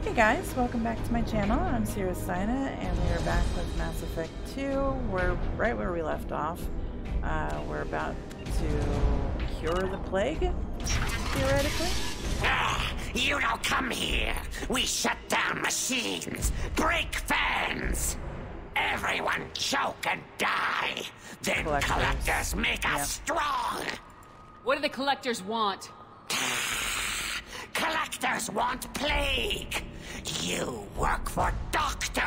Hey guys, welcome back to my channel. I'm Ciarasteina, and we are back with Mass Effect 2. We're right where we left off. We're about to cure the plague, theoretically. You don't come here. We shut down machines, break fans. Everyone choke and die. Then collectors make us strong. What do the collectors want? Collectors want plague. You work for Doctor.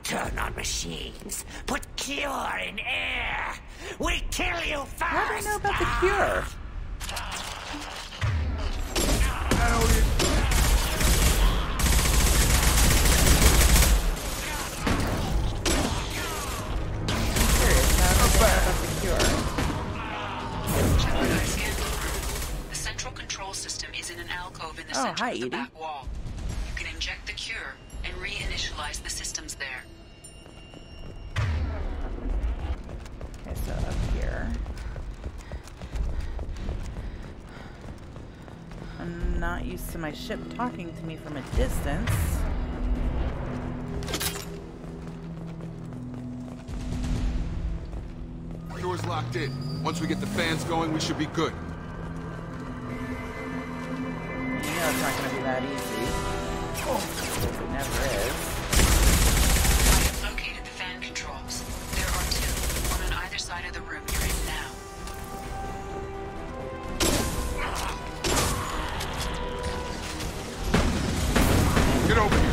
Turn on machines. Put cure in air. We kill you first. How do I know about the cure? The central control system is in an alcove in the center of the back wall. You can inject the cure and reinitialize the systems there. Okay, so up here. I'm not used to my ship talking to me from a distance. Door's locked in. Once we get the fans going, we should be good. You know it's not going to be that easy. It never is. I have located the fan controls. There are two, one on either side of the room you're in now. Get over here.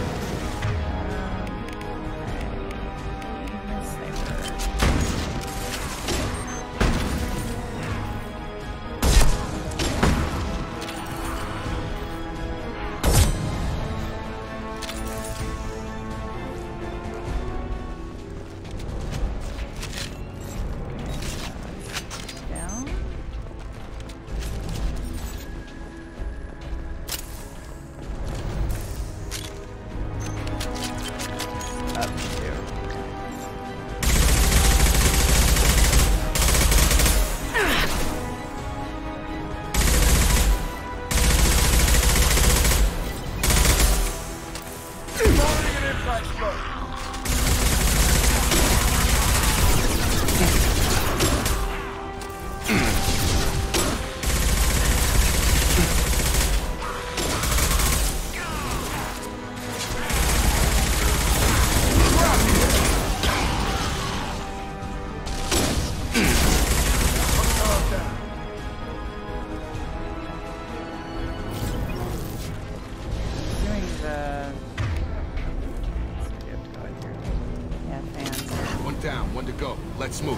Down, one to go. Let's move.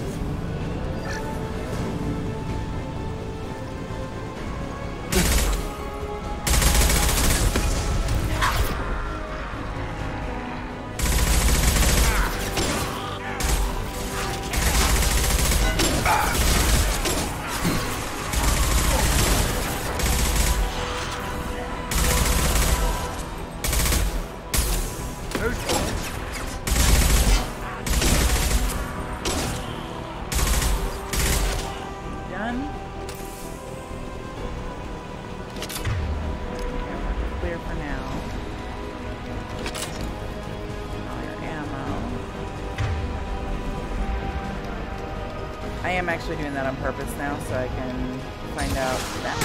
I am actually doing that on purpose now, so I can find out that.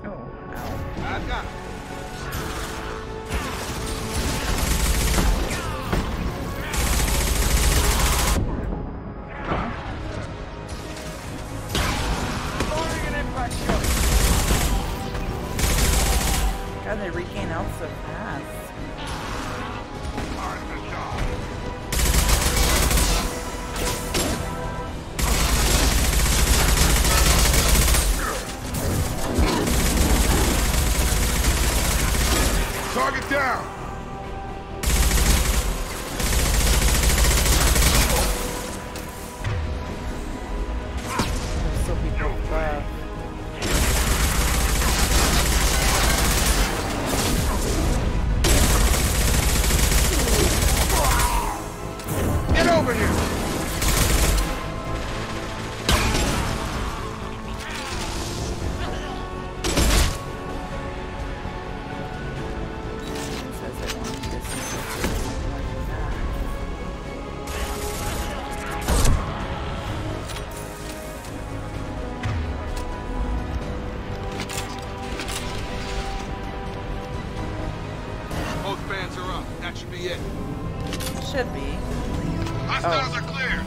Oh, ow. I've got it. God, they regain health so fast. should be. Hostiles are clear.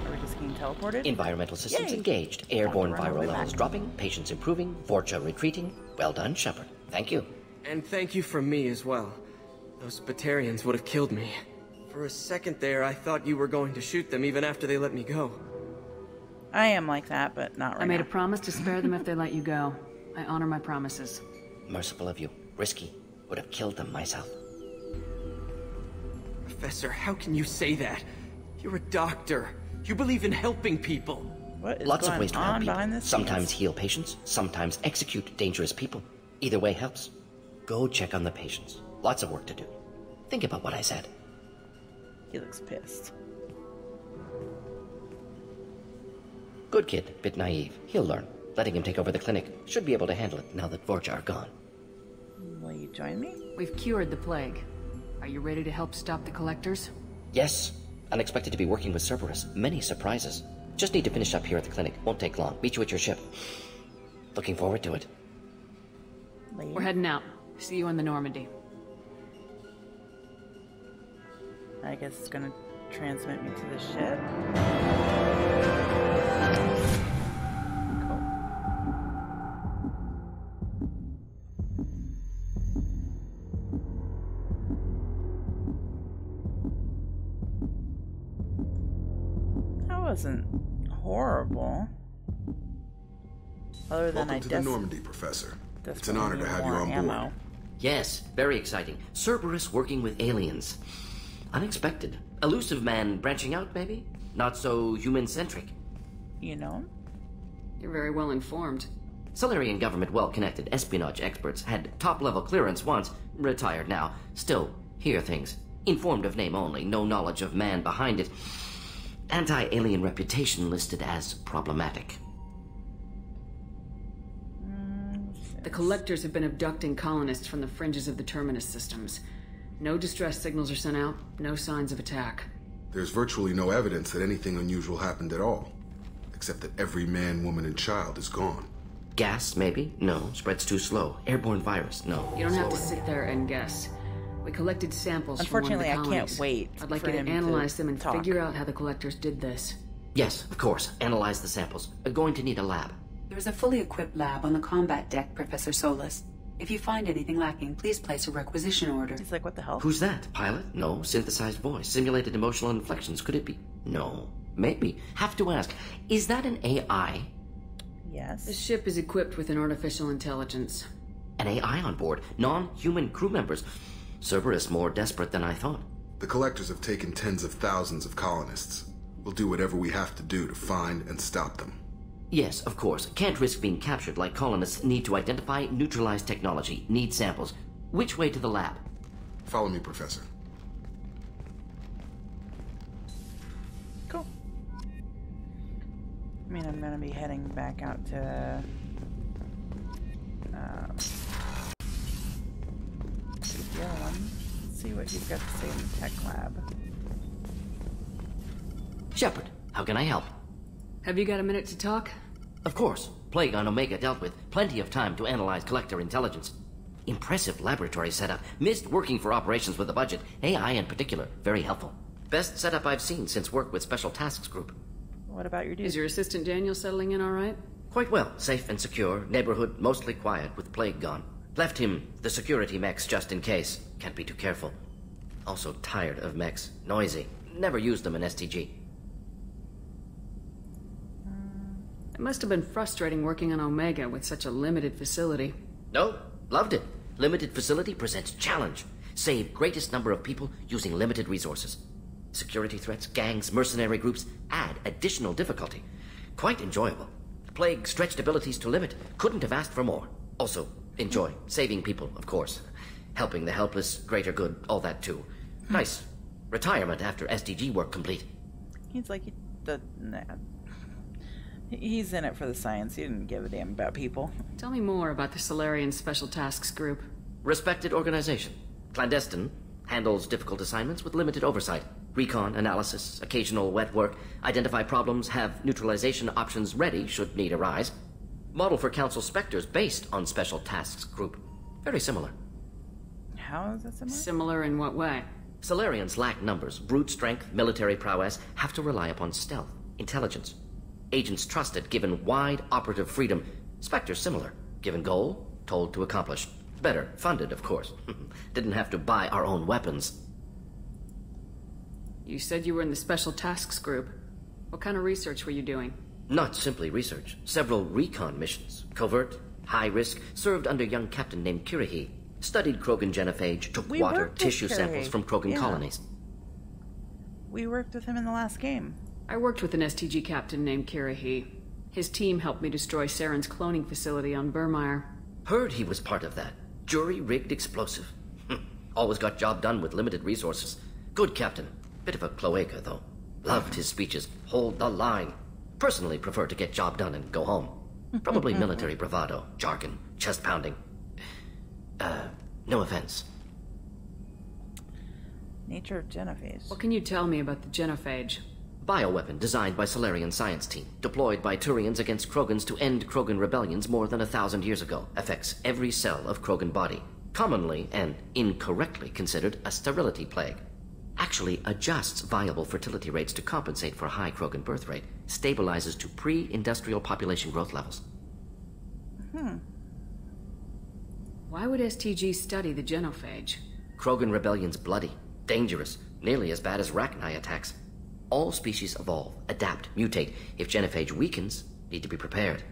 Are we just getting teleported? Environmental systems engaged. Airborne viral levels dropping. Patients improving. Vorcha retreating. Well done, Shepard. Thank you. And thank you from me as well. Those Batarians would have killed me. For a second there, I thought you were going to shoot them even after they let me go. I am like that, but not right now. I made a promise to spare them if they let you go. I honor my promises. Merciful of you. Risky. Would have killed them myself. Professor, how can you say that? You're a doctor. You believe in helping people. What is Lots going of ways to help on people. behind the Sometimes scenes? heal patients, sometimes execute dangerous people. Either way helps. Go check on the patients. Lots of work to do. Think about what I said. He looks pissed. Good kid, bit naive. He'll learn. Letting him take over the clinic. Should be able to handle it now that Vorcha are gone. Will you join me? We've cured the plague. Are you ready to help stop the collectors? Yes. Unexpected to be working with Cerberus. Many surprises. Just need to finish up here at the clinic. Won't take long. Meet you at your ship. Looking forward to it. Leave. We're heading out. See you on the Normandy. I guess it's gonna transmit me to the ship. Cool. That wasn't horrible. Other than Welcome to the Normandy, Professor. It's an honor to have you on board. Yes, very exciting. Cerberus working with aliens. Unexpected. Elusive man branching out, maybe? Not so human-centric. You know? You're very well informed. Solarian government well-connected espionage experts had top-level clearance once, retired now. Still, hear things. Informed of name only, no knowledge of man behind it. Anti-alien reputation listed as problematic. The collectors have been abducting colonists from the fringes of the Terminus systems. No distress signals are sent out, no signs of attack. There's virtually no evidence that anything unusual happened at all. Except that every man, woman, and child is gone. Gas, maybe? No. Spreads too slow. Airborne virus? No. You don't have to sit there and guess. We collected samples Unfortunately, from one of the I colonies. can't wait I'd like for you to him analyze to them and talk. figure out how the collectors did this. Yes, of course. Analyze the samples. Going to need a lab. There is a fully equipped lab on the combat deck, Professor Solis. If you find anything lacking, please place a requisition order. He's like, what the hell? Who's that? Pilot? No. Synthesized voice. Simulated emotional inflections. Could it be? No. Maybe. Have to ask. Is that an AI? Yes. This ship is equipped with an artificial intelligence. An AI on board. Non-human crew members. Cerberus more desperate than I thought. The collectors have taken tens of thousands of colonists. We'll do whatever we have to do to find and stop them. Yes, of course. Can't risk being captured like colonists need to identify, neutralize technology, need samples. Which way to the lab? Follow me, Professor. Cool. I mean, I'm gonna be heading back out to the other one. Let's see what he's got to say in the tech lab. Shepard, how can I help? Have you got a minute to talk? Of course. Plague on Omega dealt with. Plenty of time to analyze collector intelligence. Impressive laboratory setup. Missed working for operations with a budget. AI in particular. Very helpful. Best setup I've seen since work with Special Tasks Group. What about your dude? Is your assistant Daniel settling in all right? Quite well. Safe and secure. Neighborhood mostly quiet with Plague gone. Left him the security mechs just in case. Can't be too careful. Also tired of mechs. Noisy. Never used them in STG. It must have been frustrating working on Omega with such a limited facility. No, loved it. Limited facility presents challenge. Save greatest number of people using limited resources. Security threats, gangs, mercenary groups add additional difficulty. Quite enjoyable. Plague stretched abilities to limit. Couldn't have asked for more. Also, enjoy. Saving people, of course. Helping the helpless, greater good, all that too. Nice. Retirement after SDG work complete. He's like, he's in it for the science. He didn't give a damn about people. Tell me more about the Solarian Special Tasks Group. Respected organization. Clandestine. Handles difficult assignments with limited oversight. Recon, analysis, occasional wet work. Identify problems, have neutralization options ready should need arise. Model for Council Spectres based on Special Tasks Group. Very similar. How is that similar? Similar in what way? Solarians lack numbers, brute strength, military prowess, have to rely upon stealth, intelligence. Agents trusted, given wide operative freedom. Spectres similar, given goal, told to accomplish. Better funded, of course. Didn't have to buy our own weapons. You said you were in the Special Tasks Group. What kind of research were you doing? Not simply research. Several recon missions. Covert, high risk, served under a young captain named Kirihi. Studied Krogan genophage, took water, tissue samples from Krogan colonies. We worked with him in the last game. I worked with an STG captain named Kirihi. His team helped me destroy Saren's cloning facility on Burmire. Heard he was part of that. Jury-rigged explosive. Always got job done with limited resources. Good captain. Bit of a cloaca, though. Loved his speeches. Hold the line. Personally prefer to get job done and go home. Probably military bravado, jargon, chest pounding. No offense. Nature of genophage. What can you tell me about the genophage? Bioweapon designed by Solarian science team. Deployed by Turians against Krogans to end Krogan rebellions more than 1,000 years ago. Affects every cell of Krogan body. Commonly and incorrectly considered a sterility plague. Actually adjusts viable fertility rates to compensate for high Krogan birth rate. Stabilizes to pre-industrial population growth levels. Why would STG study the genophage? Krogan rebellion's bloody, dangerous, nearly as bad as Rachni attacks. All species evolve, adapt, mutate. If genophage weakens, need to be prepared.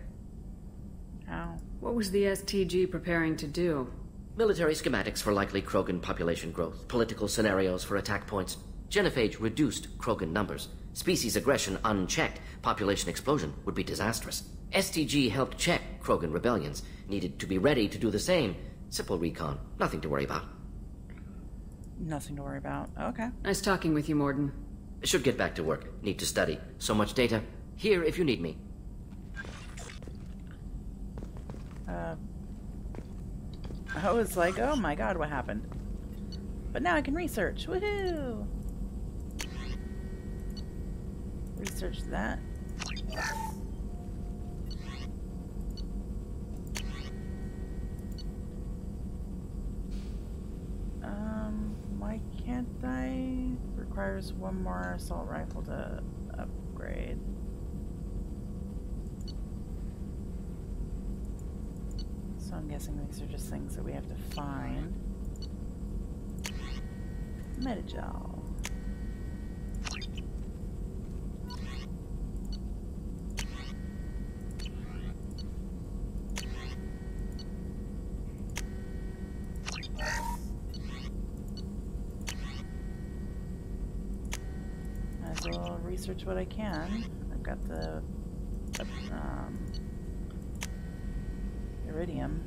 How? What was the STG preparing to do? Military schematics for likely Krogan population growth, political scenarios for attack points. Genophage reduced Krogan numbers. Species aggression unchecked, population explosion would be disastrous. STG helped check Krogan rebellions. Needed to be ready to do the same. Simple recon, nothing to worry about. Nothing to worry about. Okay. Nice talking with you, Morden. Should get back to work. Need to study. So much data. Here if you need me. I was like, oh my god, what happened? But now I can research. Woohoo! Research that. Why can't I? Requires one more assault rifle to upgrade. So I'm guessing these are just things that we have to find. Metagel. Might as well research what I can. I've got the iridium.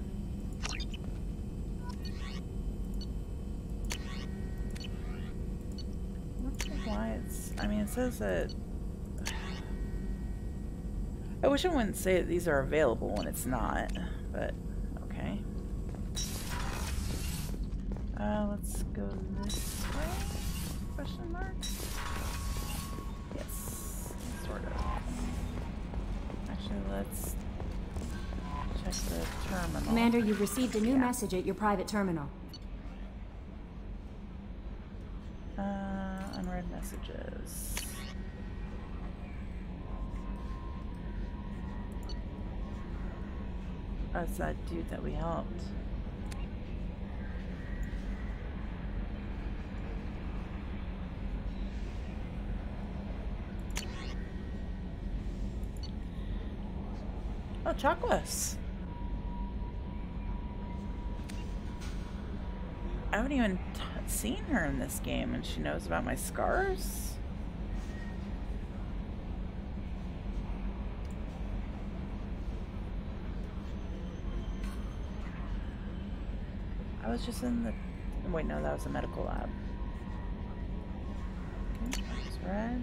Not sure why it's. I mean, it says that. I wish it wouldn't say that these are available when it's not, but okay. Let's go this way? Question mark? Yes, sort of. Actually, let's check the terminal. Commander, you've received a new message at your private terminal. Unread messages. Oh, it's that dude that we helped. Oh, Chocolates. I haven't even seen her in this game, and she knows about my scars? I was just in the... Wait, no, that was a medical lab. Okay, that was red.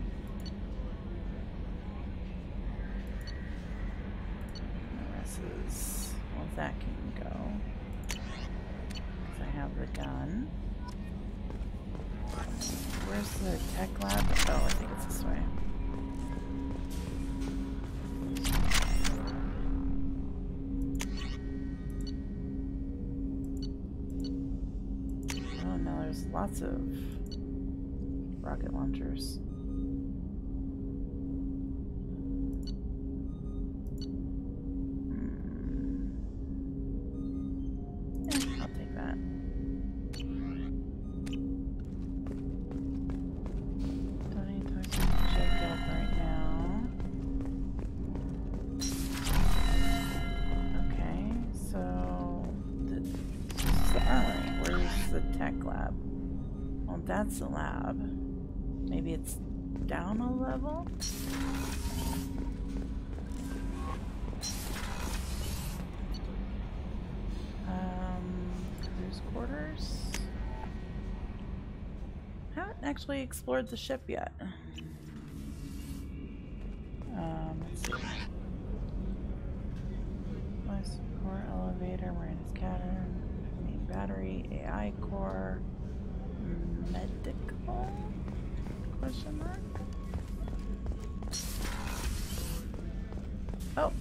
Well, that can go. Because I have the gun. Where's the tech lab? Oh, I think it's this way. Oh no, there's lots of rocket launchers. Yeah, I'll take that. Don't need to check up right now. Okay, so this is the armory. Where's the tech lab? Well, that's the lab. Maybe it's down a level? Crew's quarters. Haven't actually explored the ship yet. Let's see. Life core elevator, Miranda's cabin, main battery, AI core, medical? Question mark? Oh.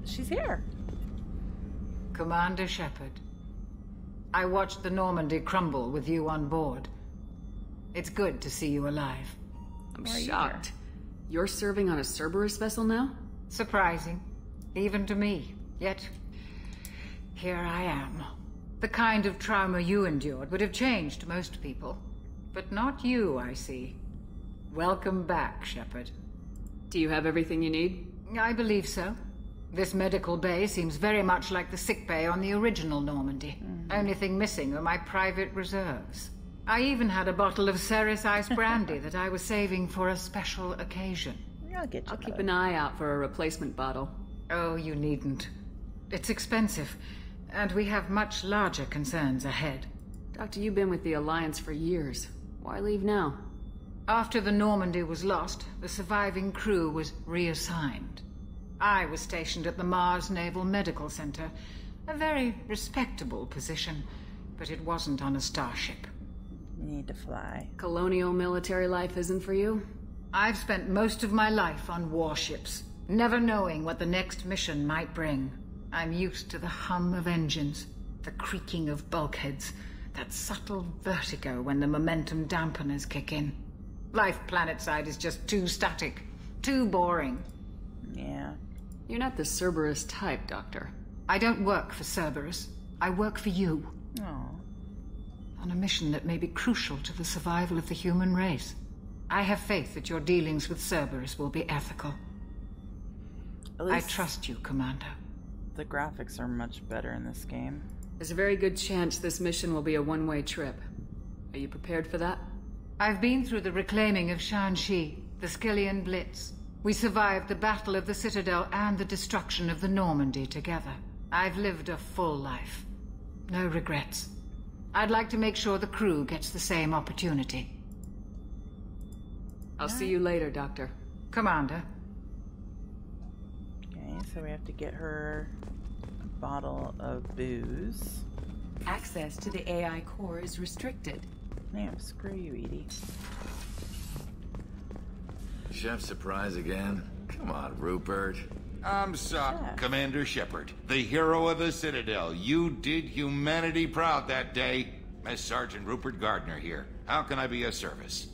She's here. Commander Shepard. I watched the Normandy crumble with you on board. It's good to see you alive. I'm shocked. You're serving on a Cerberus vessel now? Surprising. Even to me. Yet, here I am. The kind of trauma you endured would have changed most people. But not you, I see. Welcome back, Shepard. Do you have everything you need? I believe so. This medical bay seems very much like the sick bay on the original Normandy. Only thing missing are my private reserves. I even had a bottle of Ceres Ice brandy that I was saving for a special occasion. I'll keep an eye out for a replacement bottle. Oh, you needn't. It's expensive, and we have much larger concerns ahead. Doctor, you've been with the Alliance for years. Why leave now? After the Normandy was lost, the surviving crew was reassigned. I was stationed at the Mars Naval Medical Center, a very respectable position, but it wasn't on a starship. You need to fly. Colonial military life isn't for you? I've spent most of my life on warships, never knowing what the next mission might bring. I'm used to the hum of engines, the creaking of bulkheads, that subtle vertigo when the momentum dampeners kick in. Life planetside is just too static, too boring. Yeah. You're not the Cerberus type, Doctor. I don't work for Cerberus. I work for you. Oh. On a mission that may be crucial to the survival of the human race. I have faith that your dealings with Cerberus will be ethical. I trust you, Commander. The graphics are much better in this game. There's a very good chance this mission will be a one-way trip. Are you prepared for that? I've been through the reclaiming of Shanxi, the Skillian Blitz. We survived the Battle of the Citadel and the destruction of the Normandy together. I've lived a full life. No regrets. I'd like to make sure the crew gets the same opportunity. I'll see you later, Doctor. Commander. Okay, so we have to get her a bottle of booze. Access to the AI core is restricted. Damn, screw you, Edie. Chef surprise again? Come on, Rupert. I'm sorry, Commander Shepard, the hero of the Citadel. You did humanity proud that day. Miss Sergeant Rupert Gardner here. How can I be of service?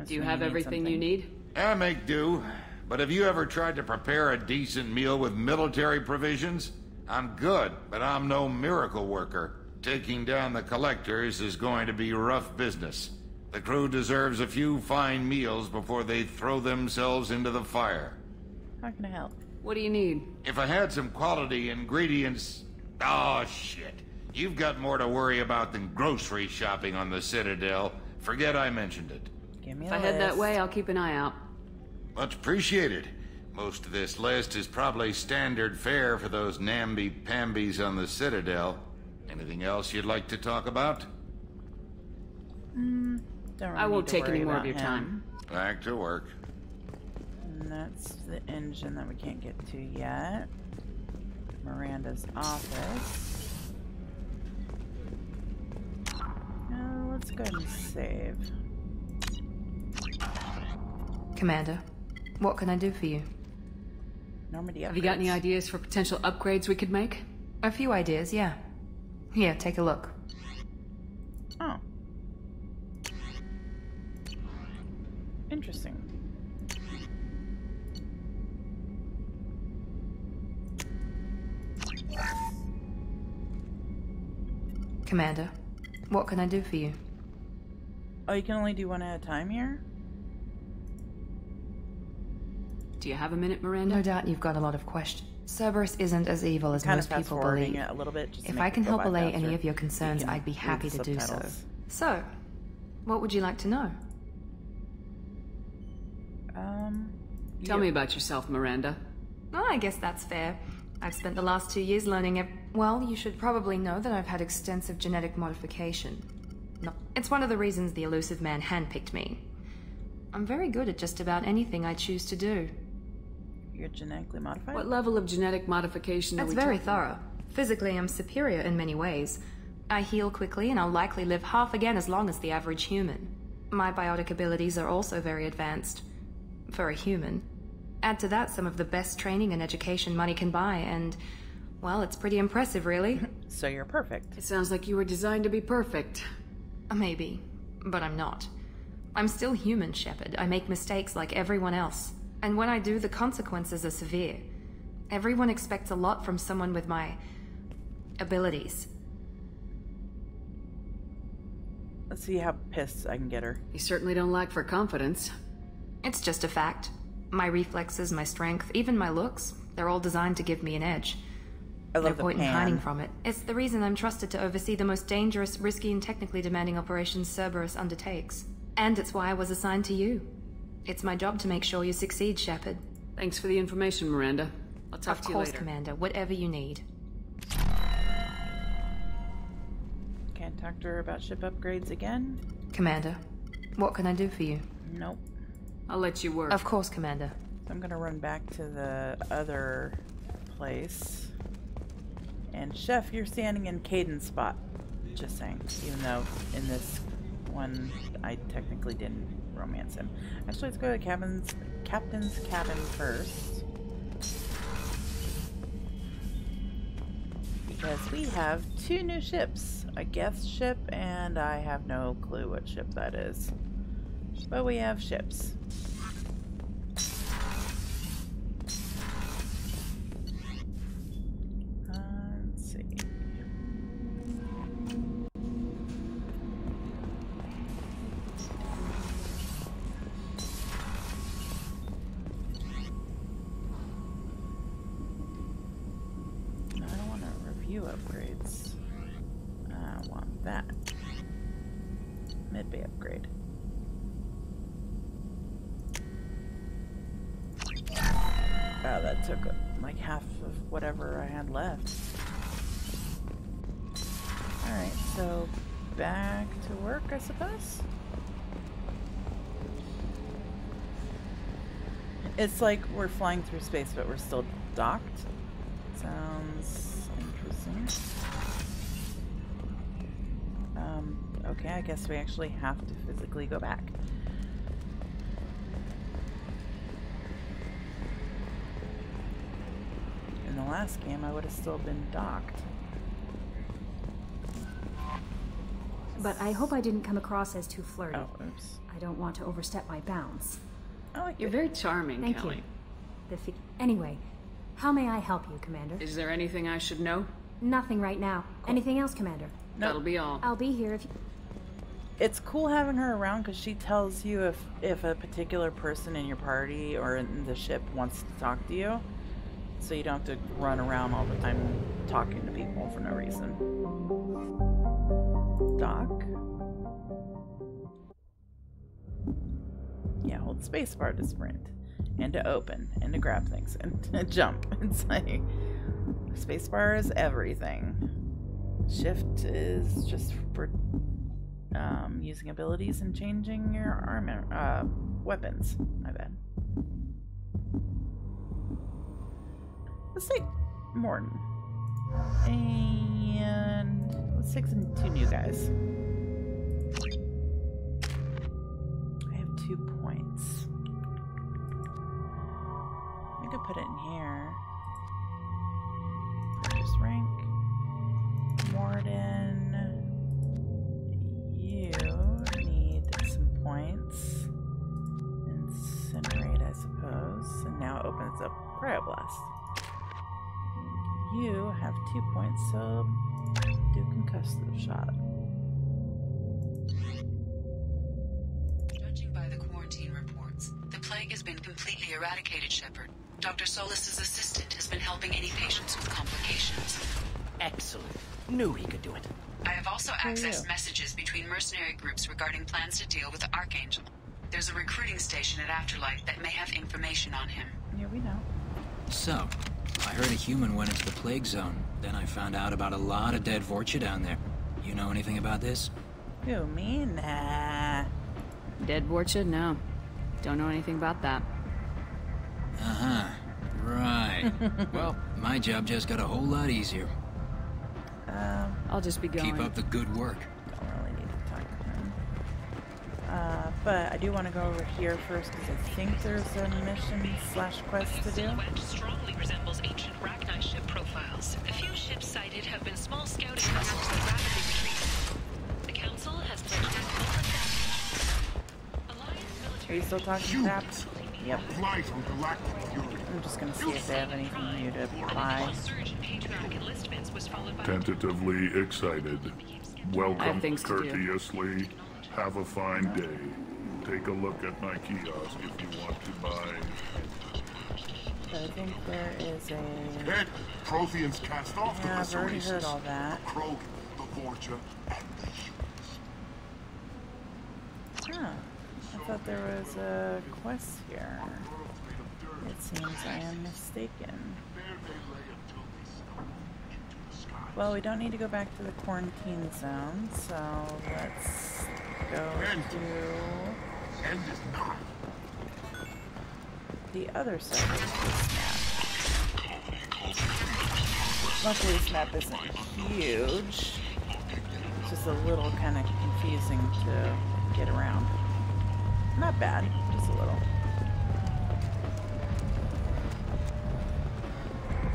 Do you have everything you need? I make do. But have you ever tried to prepare a decent meal with military provisions? I'm good, but I'm no miracle worker. Taking down the collectors is going to be rough business. The crew deserves a few fine meals before they throw themselves into the fire. How can I help? What do you need? If I had some quality ingredients... Oh, shit. You've got more to worry about than grocery shopping on the Citadel. Forget I mentioned it. Give me a list. If I head that way, I'll keep an eye out. Much appreciated. Most of this list is probably standard fare for those namby-pambies on the Citadel. Anything else you'd like to talk about? Don't really I won't take any more of your time. Back to work. And that's the engine that we can't get to yet. Miranda's office. Let's go ahead and save. Commander, what can I do for you? Normandy upgrades. Have you got any ideas for potential upgrades we could make? A few ideas, yeah. Here, take a look. Oh. Interesting. Commander, what can I do for you? Oh, you can only do one at a time here? Do you have a minute, Miranda? No doubt you've got a lot of questions. Cerberus isn't as evil as most people believe. It a little bit just if I can help allay any of your concerns, I'd be happy to do so. So, what would you like to know? Tell me about yourself, Miranda. Oh, I guess that's fair. I've spent the last 2 years learning well, you should probably know that I've had extensive genetic modification. No, it's one of the reasons the elusive man handpicked me. I'm very good at just about anything I choose to do. You're genetically modified? What level of genetic modification are we talking? That's very thorough. Physically, I'm superior in many ways. I heal quickly, and I'll likely live half again as long as the average human. My biotic abilities are also very advanced. For a human. Add to that some of the best training and education money can buy, and, well, it's pretty impressive, really. So you're perfect. It sounds like you were designed to be perfect. Maybe, but I'm not. I'm still human, Shepard. I make mistakes like everyone else. And when I do, the consequences are severe. Everyone expects a lot from someone with my abilities. Let's see how pissed I can get her. You certainly don't lack for confidence. It's just a fact. My reflexes, my strength, even my looks, they're all designed to give me an edge. No point in hiding from it. It's the reason I'm trusted to oversee the most dangerous, risky, and technically demanding operations Cerberus undertakes. And it's why I was assigned to you. It's my job to make sure you succeed, Shepard. Thanks for the information, Miranda. I'll talk to you later. Of course, Commander. Whatever you need. Can't talk to her about ship upgrades again? Commander, what can I do for you? Nope. I'll let you work. Of course, Commander. I'm gonna run back to the other place. And Chef, you're standing in Caden's spot. Just saying. Even though in this one, I technically didn't romance him. Actually, let's go to the captain's cabin first. Because we have 2 new ships. A guest ship, and I have no clue what ship that is. But we have ships. Let's see. I don't want to review upgrades. I want that. Mid-bay upgrade. Oh, that took like half of whatever I had left. Alright, so back to work, I suppose? It's like we're flying through space, but we're still docked. Sounds interesting. Okay, I guess we actually have to physically go back. In the last game, I would have still been docked. But I hope I didn't come across as too flirty. Oh, oops. I don't want to overstep my bounds. I like You're very charming, Thank Kelly. you. Anyway, how may I help you, Commander? Is there anything I should know? Nothing right now. Cool. Anything else, Commander? No. That'll be all. I'll be here if you... It's cool having her around because she tells you if a particular person in your party or in the ship wants to talk to you. So you don't have to run around all the time talking to people for no reason. Dock? Yeah, hold spacebar to sprint. And to open. And to grab things. And to jump. It's like... Spacebar is everything. Shift is just for... using abilities and changing your armor, weapons. My bad. Let's take Morton. And let's take some 2 new guys. I have 2 points. I could put it in here. Purchase rank. Morton. You need some points. opens up Cryoblast. You have 2 points, so do concussive shot. Judging by the quarantine reports, the plague has been completely eradicated, Shepard. Dr. Solis's assistant has been helping any patients with complications. Excellent. Knew he could do it. I have also accessed messages between mercenary groups regarding plans to deal with the Archangel. There's a recruiting station at Afterlife that may have information on him. Yeah, we know. So, I heard a human went into the plague zone. Then I found out about a lot of dead Vorcha down there. You know anything about this? Who, me? Nah. Dead Vorcha? No. Don't know anything about that. Uh-huh. Right. Well, my job just got a whole lot easier. I'll just be going. Keep up the good work. Don't really need to talk to him. But I do want to go over here first because I think there's a mission/quest to do. Silhouette strongly resembles ancient Rachni ship profiles. A few ships sighted have been small scouting vessels that rapidly retreat. The Council has pledged their full attention. Are you still talking crap? Yep. I'm just gonna see if they have anything new to buy. Tentatively excited. Welcome courteously. Have a fine day. Take a look at my kiosk if you want to buy. So I think there is a... Head, Protheans cast off yeah, I've already heard all that. The Krogan, the Vorcha, and the humans. Huh. I thought there was a quest here. It seems I am mistaken. Well, we don't need to go back to the quarantine zone, so let's go to the other side of this map. Luckily, this map isn't huge. It's just a little kind of confusing to get around. Not bad, just a little.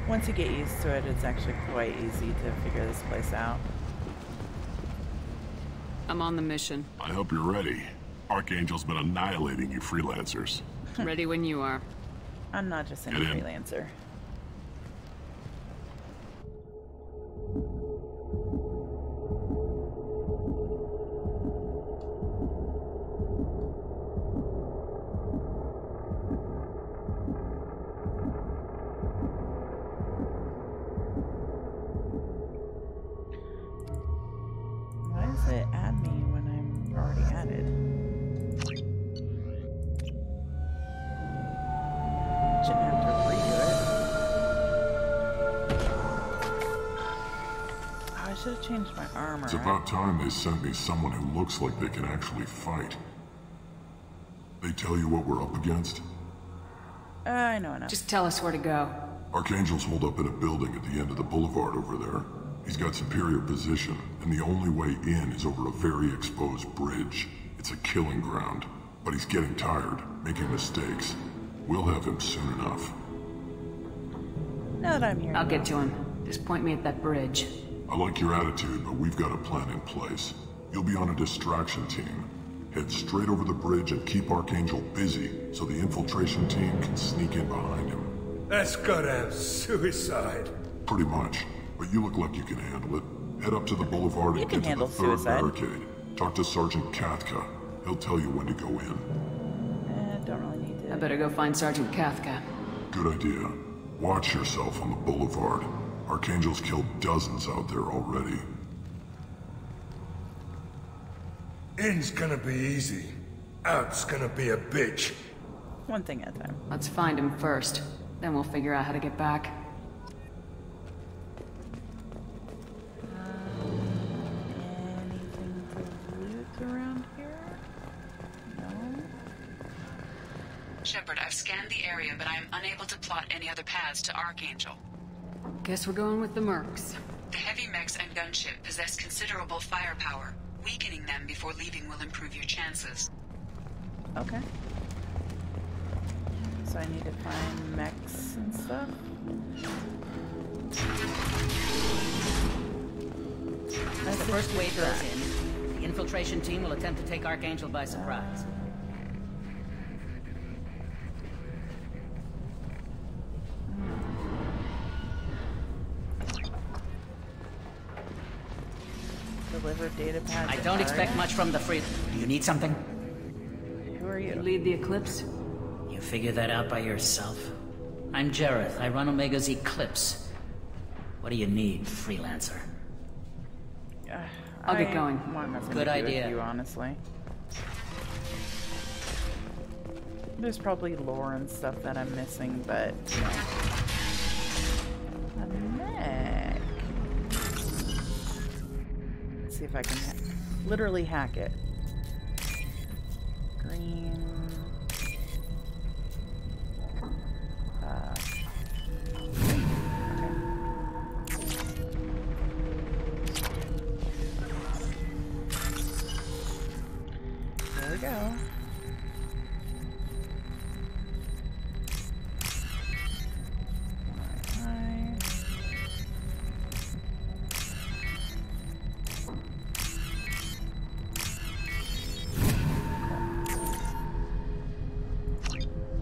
Once you get used to it, it's actually quite easy to figure this place out. I'm on the mission. I hope you're ready. Archangel's been annihilating you freelancers. Ready when you are. I'm not just any freelancer. It add me when I'm already added. Shouldn't have to redo it. Oh, I should have changed my armor. It's about time they sent me someone who looks like they can actually fight. They tell you what we're up against? I know enough. Just tell us where to go. Archangel's holed up in a building at the end of the boulevard over there. He's got superior position, and the only way in is over a very exposed bridge. It's a killing ground, but he's getting tired, making mistakes. We'll have him soon enough. Now that I'm here, I'll get to him. Just point me at that bridge. I like your attitude, but we've got a plan in place. You'll be on a distraction team. Head straight over the bridge and keep Archangel busy, so the infiltration team can sneak in behind him. That's goddamn suicide. Pretty much. But you look like you can handle it. Head up to the boulevard and get to the third barricade. Talk to Sergeant Kathka. He'll tell you when to go in. Don't really need to. I better go find Sergeant Kathka. Good idea. Watch yourself on the boulevard. Archangel's killed dozens out there already. In's gonna be easy. Out's gonna be a bitch. One thing at a time. Let's find him first. Then we'll figure out how to get back. Around here? No. Shepard, I've scanned the area, but I am unable to plot any other paths to Archangel. Guess we're going with the mercs. The heavy mechs and gunship possess considerable firepower. Weakening them before leaving will improve your chances. Okay. So I need to find mechs and stuff. As the first wave goes in, the infiltration team will attempt to take Archangel by surprise. deliver data pads. I don't expect much from the free. Do you need something? Who are you? You lead the Eclipse? You figure that out by yourself? I'm Jareth. I run Omega's Eclipse. What do you need, freelancer? I'll get going. Good idea. You, honestly. There's probably lore and stuff that I'm missing, but you know. A mech. Let's see if I can literally hack it. Green. There we go.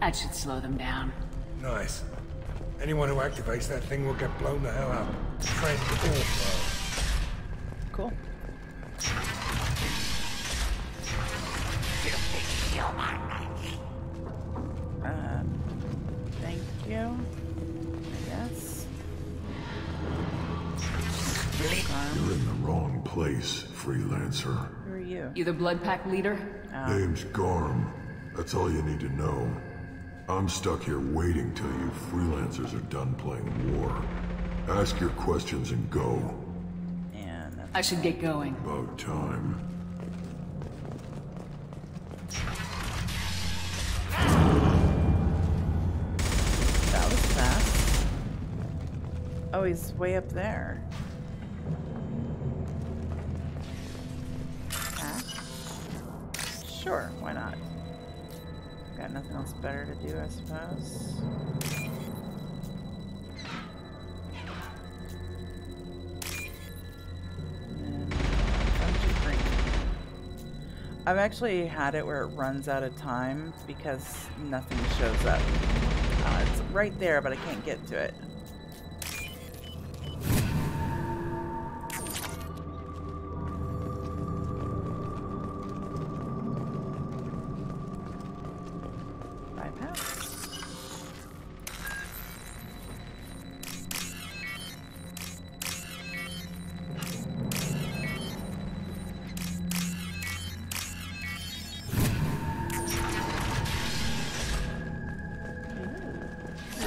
That should slow them down. Nice. Anyone who activates that thing will get blown the hell up. Friend or foe. Cool. Thank you. Yes. You're in the wrong place, freelancer. Who are you? You the Blood Pack leader? Name's Garm. That's all you need to know. I'm stuck here waiting till you freelancers are done playing war. Ask your questions and go. And I should get going. About time. that was fast. Oh, he's way up there. Hack? Sure, why not? Got nothing else better to do, I suppose. And I've actually had it where it runs out of time because nothing shows up. It's right there, but I can't get to it.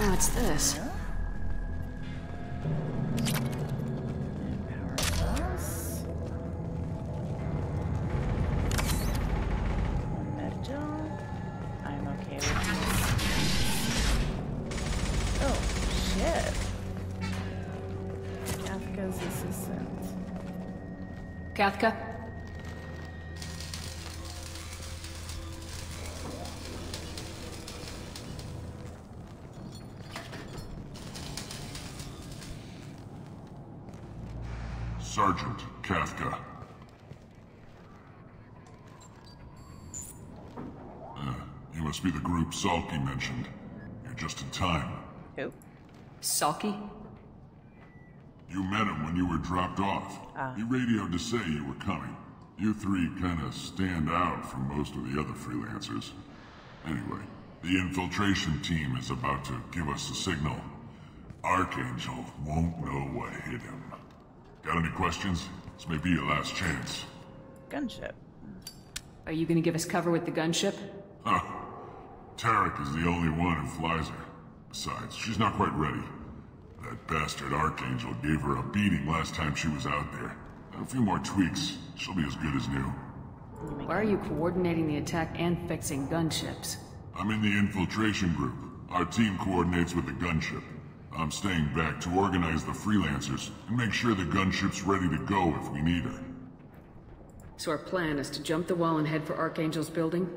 What's this? I'm okay with this. Oh, shit. Kafka's assistant. Kafka? Sergeant Kafka. You must be the group Salky mentioned. You're just in time. Who? Salky? You met him when you were dropped off. He radioed to say you were coming. You three kinda stand out from most of the other freelancers. Anyway, the infiltration team is about to give us a signal. Archangel won't know what hit him. Got any questions? This may be your last chance. Gunship. Are you gonna give us cover with the gunship? Huh. Tarek is the only one who flies her. Besides, she's not quite ready. That bastard Archangel gave her a beating last time she was out there. A few more tweaks, she'll be as good as new. Why are you coordinating the attack and fixing gunships? I'm in the infiltration group. Our team coordinates with the gunship. I'm staying back to organize the freelancers and make sure the gunship's ready to go if we need her. So our plan is to jump the wall and head for Archangel's building?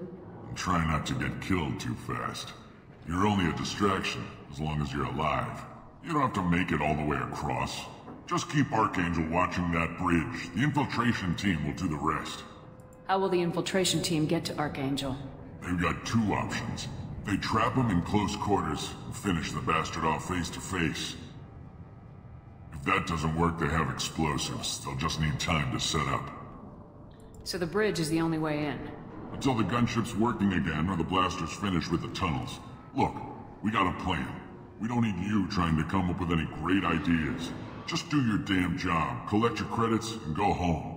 And try not to get killed too fast. You're only a distraction, as long as you're alive. You don't have to make it all the way across. Just keep Archangel watching that bridge. The infiltration team will do the rest. How will the infiltration team get to Archangel? They've got two options. They trap him in close quarters and finish the bastard off face to face. If If that doesn't work, they have explosives. They'll just need time to set up. So the bridge is the only way in? Until the gunship's working again or the blasters finish with the tunnels. Look, we got a plan. We don't need you trying to come up with any great ideas. Just do your damn job, collect your credits, and go home.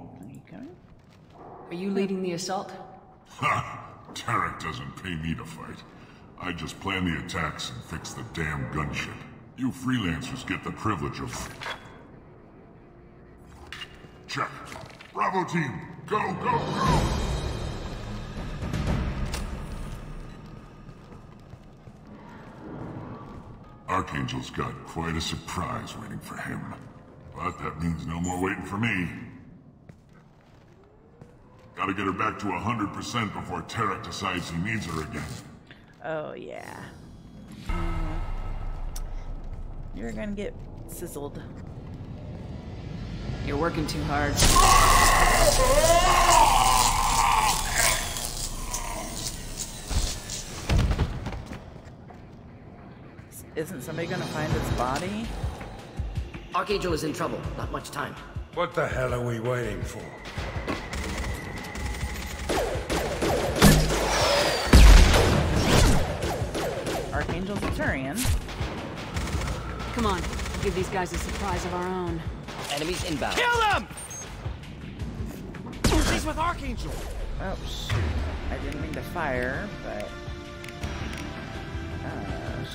Are you leading the assault? Ha! Tarek doesn't pay me to fight. I just plan the attacks and fix the damn gunship. You freelancers get the privilege of... Check. Bravo team, go, go, go! Archangel's got quite a surprise waiting for him. But that means no more waiting for me. Gotta get her back to 100% before Tarek decides he needs her again. Oh, yeah. You're gonna get sizzled. You're working too hard. Isn't somebody gonna find his body? Archangel is in trouble. Not much time. What the hell are we waiting for? Archangel's a Turian. Come on, give these guys a surprise of our own. Enemies inbound. Kill them! He's with Archangel! Oh, shoot. I didn't mean to fire, but...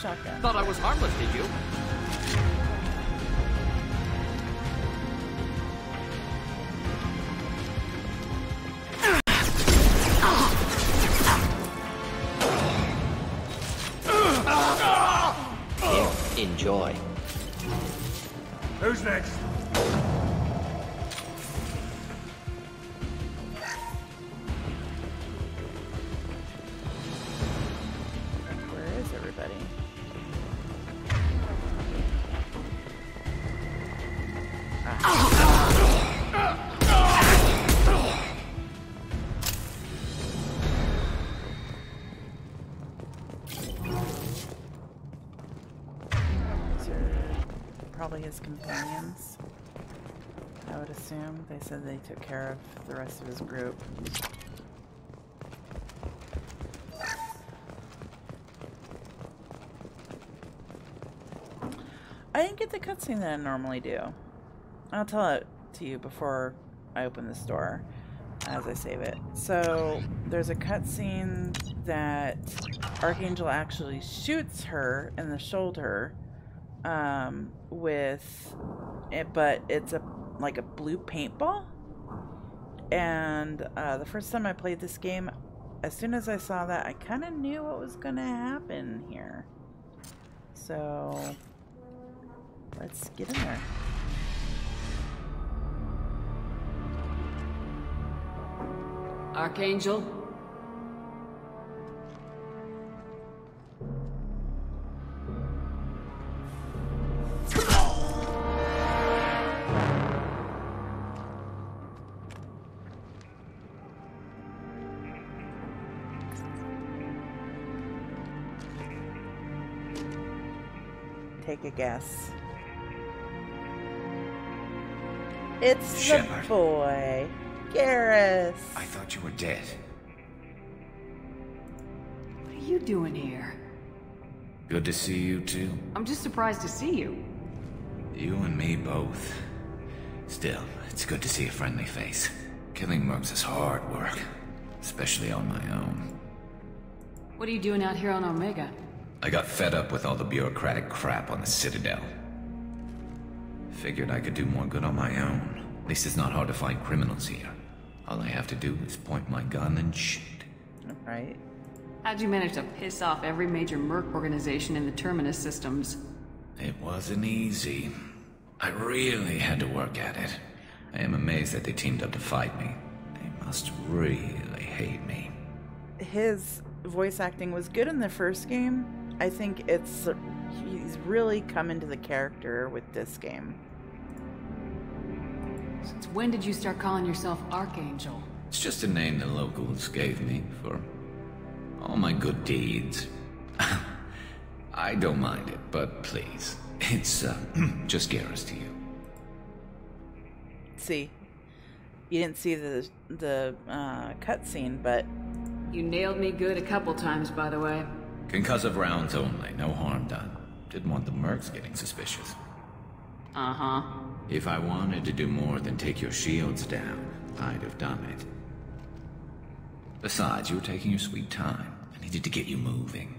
shotgun. Thought I was harmless, did you? Here, enjoy. Who's next? Where is everybody? These are probably his companions, I would assume. They said they took care of the rest of his group. I didn't get the cutscene that I normally do. I'll tell it to you before I open this door as I save it. So there's a cutscene that Archangel actually shoots her in the shoulder with it, but it's like a blue paintball. And the first time I played this game, as soon as I saw that, I kind of knew what was going to happen here. So let's get in there. Archangel? Take a guess. It's Shepard. the boy, Garrus. I thought you were dead. What are you doing here? Good to see you too. I'm just surprised to see you. You and me both. Still, it's good to see a friendly face. Killing mercs is hard work, especially on my own. What are you doing out here on Omega? I got fed up with all the bureaucratic crap on the Citadel. Figured I could do more good on my own. At least it's not hard to find criminals here. All I have to do is point my gun and shoot. Right. How'd you manage to piss off every major merc organization in the Terminus systems? It wasn't easy. I really had to work at it. I am amazed that they teamed up to fight me. They must really hate me. His voice acting was good in the first game. I think he's really come into the character with this game. Since when did you start calling yourself Archangel? It's just a name the locals gave me for all my good deeds. I don't mind it, but please, it's just Garrus to you. see the cutscene, but you nailed me good a couple times, by the way. Concussive rounds only, no harm done. Didn't want the mercs getting suspicious. Uh-huh. If I wanted to do more than take your shields down, I'd have done it. Besides, you were taking your sweet time. I needed to get you moving.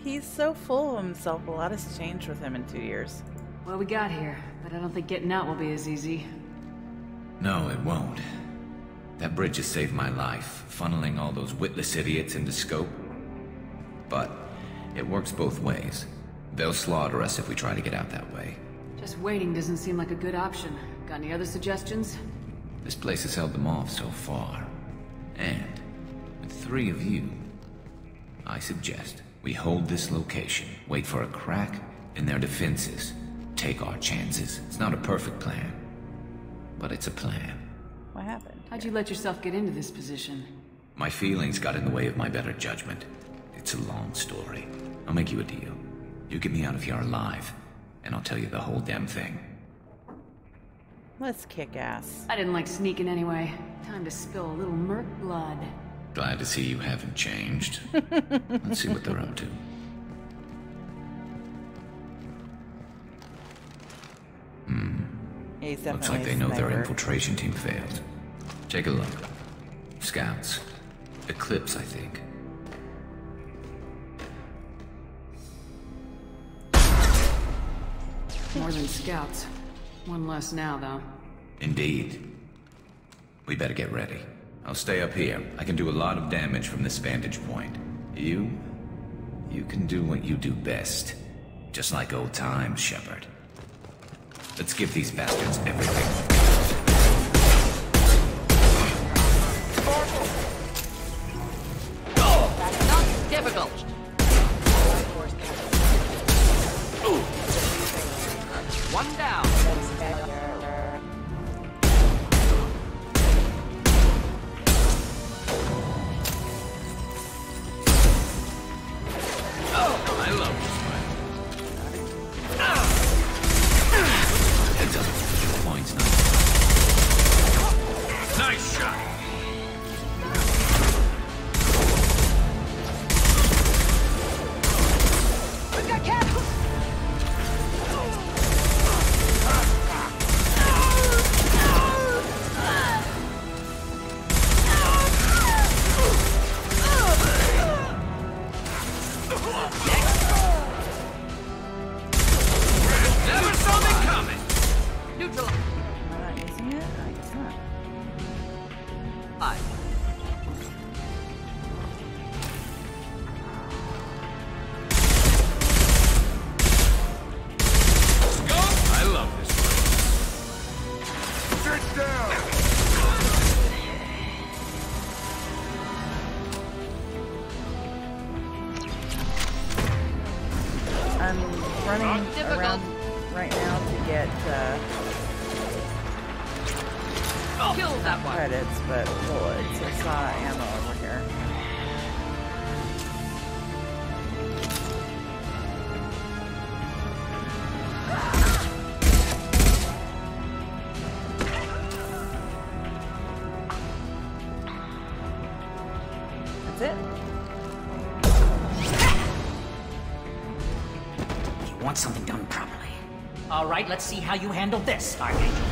He's so full of himself. A lot has changed with him in 2 years. Well, we got here, but I don't think getting out will be as easy. No, it won't. That bridge has saved my life, funneling all those witless idiots into scope. But it works both ways. They'll slaughter us if we try to get out that way. Just waiting doesn't seem like a good option. Got any other suggestions? This place has held them off so far. And with 3 of you, I suggest we hold this location, wait for a crack in their defenses, take our chances. It's not a perfect plan, but it's a plan. What happened? How'd you let yourself get into this position? My feelings got in the way of my better judgment. It's a long story. I'll make you a deal. You get me out of here alive, and I'll tell you the whole damn thing. Let's kick ass. I didn't like sneaking anyway. Time to spill a little merc blood. Glad to see you haven't changed. Let's see what they're up to. Looks like they know their infiltration team failed. Take a look. Scouts. Eclipse, I think. More than scouts. One less now, though. Indeed. We better get ready. I'll stay up here. I can do a lot of damage from this vantage point. You can do what you do best. Just like old times, Shepard. Let's give these bastards everything. That's not difficult. One down. I love this one. It doesn't put your points now. Nice shot. We've got cats. Never saw me coming. Neutral. Am I not using it? I guess not. Five. I love this one. Sit down. I'm running around right now to get Kill that one. credits, but bullets. I saw ammo over here. That's it. You want something done properly. All right, let's see how you handle this, Archangel.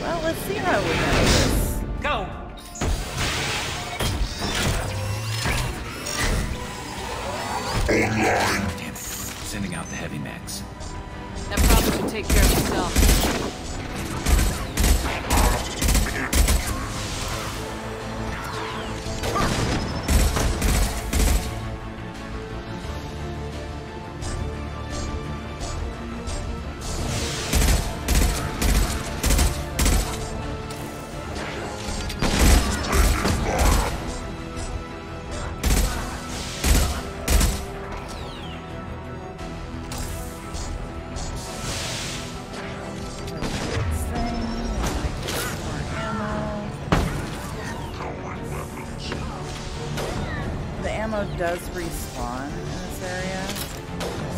Well, let's see how we handle this. Go! Damn it. Sending out the heavy mechs. That problem should take care of itself. Does respawn in this area,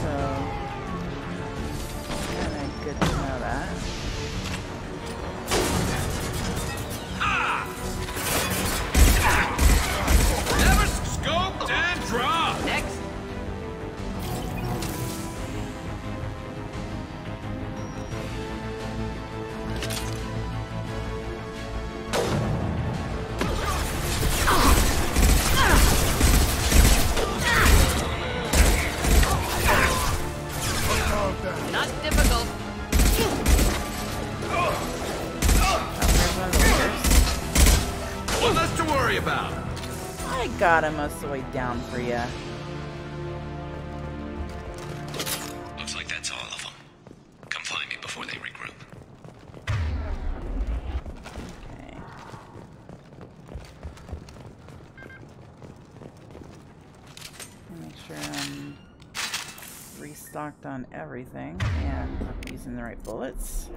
so good to know that. Never scoped and dropped! Next! Not difficult. One less to worry about. I got him most of the way down for you. Looks like that's all of them. Come find me before they regroup. Okay. Make sure I'm restocked on everything and using the right bullets.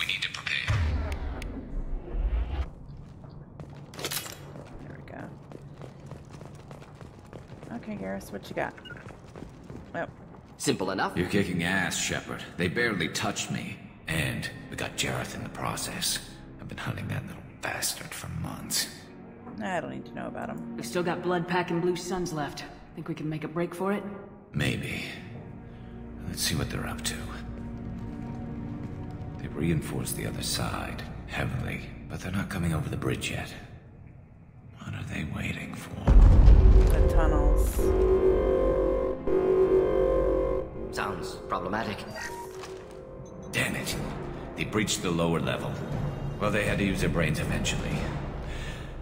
We need to prepare. There we go. Okay, Garrus, what you got? Oh. Simple enough. You're kicking ass, Shepard. They barely touched me. And we got Jareth in the process. I've been hunting that little bastard for months. I don't need to know about him. We've still got blood pack and blue suns left. Think we can make a break for it? Maybe. Let's see what they're up to. They've reinforced the other side, heavily, but they're not coming over the bridge yet. What are they waiting for? The tunnels. Sounds problematic. Damn it. They breached the lower level. Well, they had to use their brains eventually.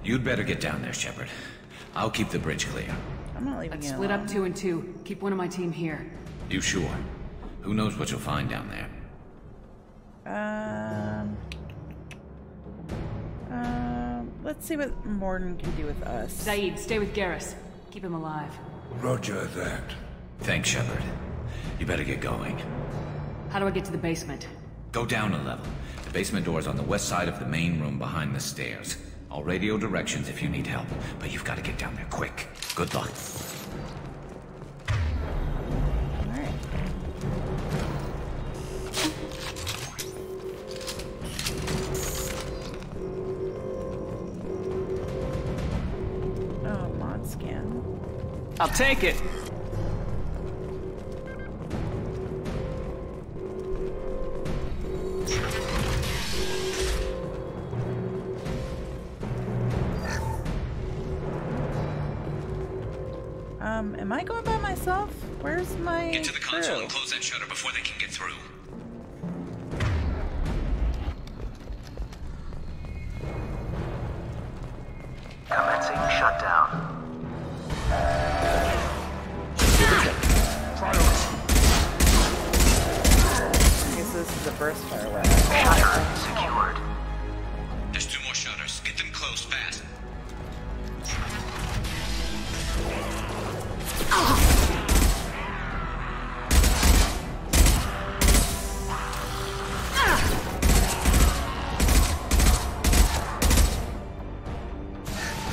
You'd better get down there, Shepard. I'll keep the bridge clear. I'm not leaving you Split alone. up 2 and 2. Keep one of my team here. You sure? Who knows what you'll find down there? Let's see what Mordin can do with us. Saeed, stay with Garrus. Keep him alive. Roger that. Thanks, Shepard. You better get going. How do I get to the basement? Go down a level. The basement door's on the west side of the main room behind the stairs. I'll radio directions if you need help, but you've got to get down there quick. Good luck. Alright. Oh, mod scan. I'll take it. Am I going by myself? Where's my Get to the console crew? and close that shutter before they can get through. Commencing shutdown. I guess this is the burst fire weapon. Shutter secured. There's 2 more shutters. Get them closed fast.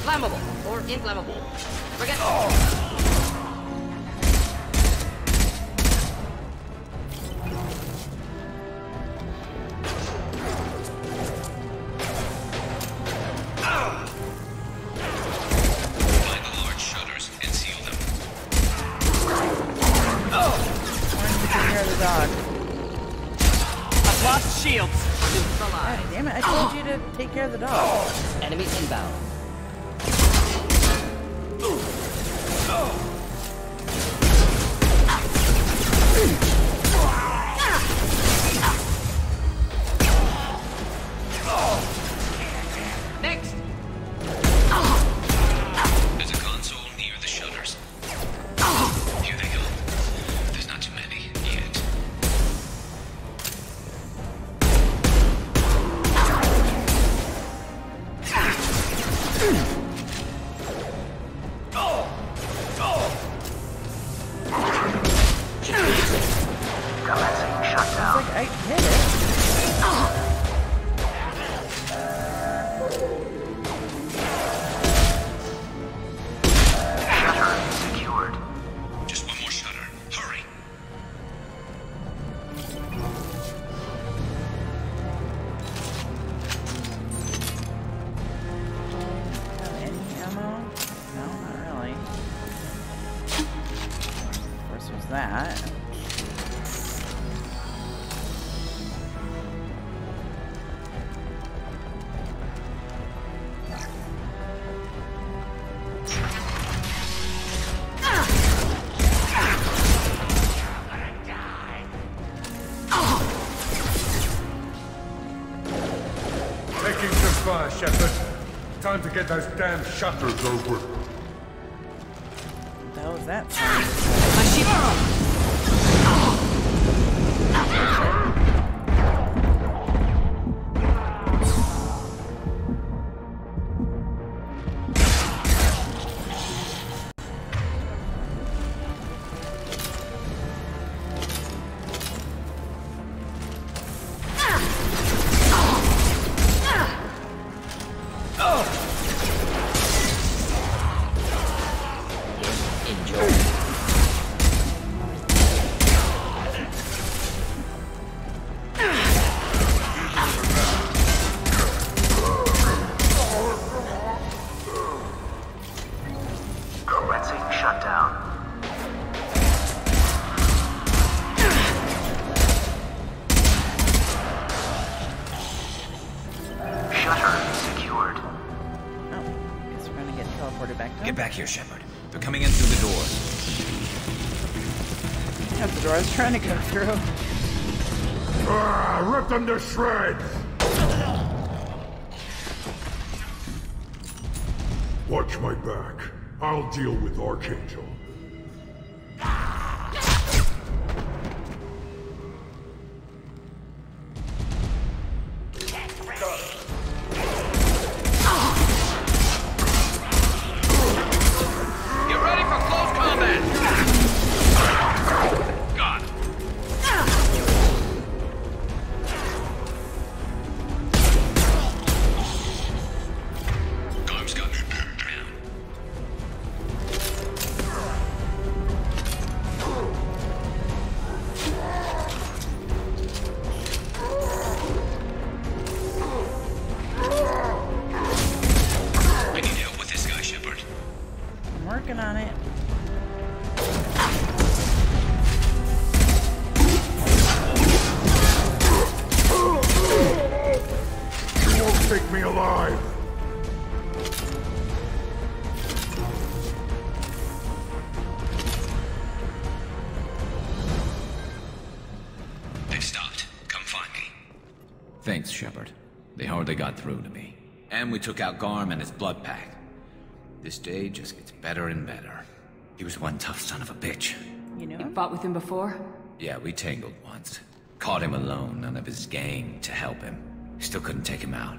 Flammable or inflammable. Forget. Find the large shutters and seal them. Take care of the dog. I've lost shields. God damn it, I told you to take care of the dog. Enemies inbound. Next. There's a console near the shutters. Here they go. There's not too many yet. Commencing shutdown. It's like I hit it. Time to get those damn shutters open. What the hell was that sound? Get back here, Shepard. They're coming in through the doors. That's the door I was trying to come through. Rip them to shreds! Watch my back. I'll deal with Archangel. Working on it. You won't take me alive. They've stopped. Come find me. Thanks, Shepard. They hardly got through to me. And we took out Garm and his blood pack. This day just gets better and better. He was one tough son of a bitch. You know? You fought with him before? Yeah, we tangled once. Caught him alone, none of his gang to help him. Still couldn't take him out.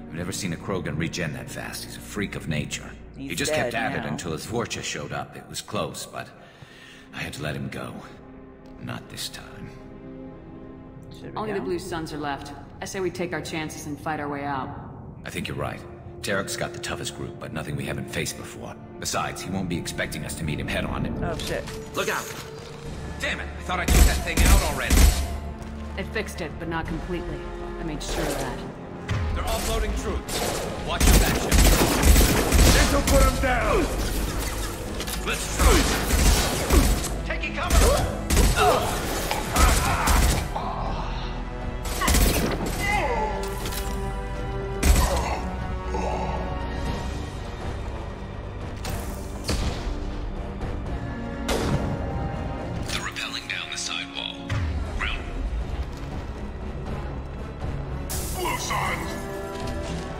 I've never seen a Krogan regen that fast. He's a freak of nature. He just kept at it until his Vorcha showed up. It was close, but I had to let him go. Not this time. Only the Blue Suns are left. I say we take our chances and fight our way out. I think you're right. Tarek's got the toughest group, but nothing we haven't faced before. Besides, he won't be expecting us to meet him head-on. Oh, shit. Look out! Damn it! I thought I took that thing out already! They fixed it, but not completely. I made sure of that. They're offloading troops. Watch your back, Shepard. This'll put them down! Let's try. Taking cover!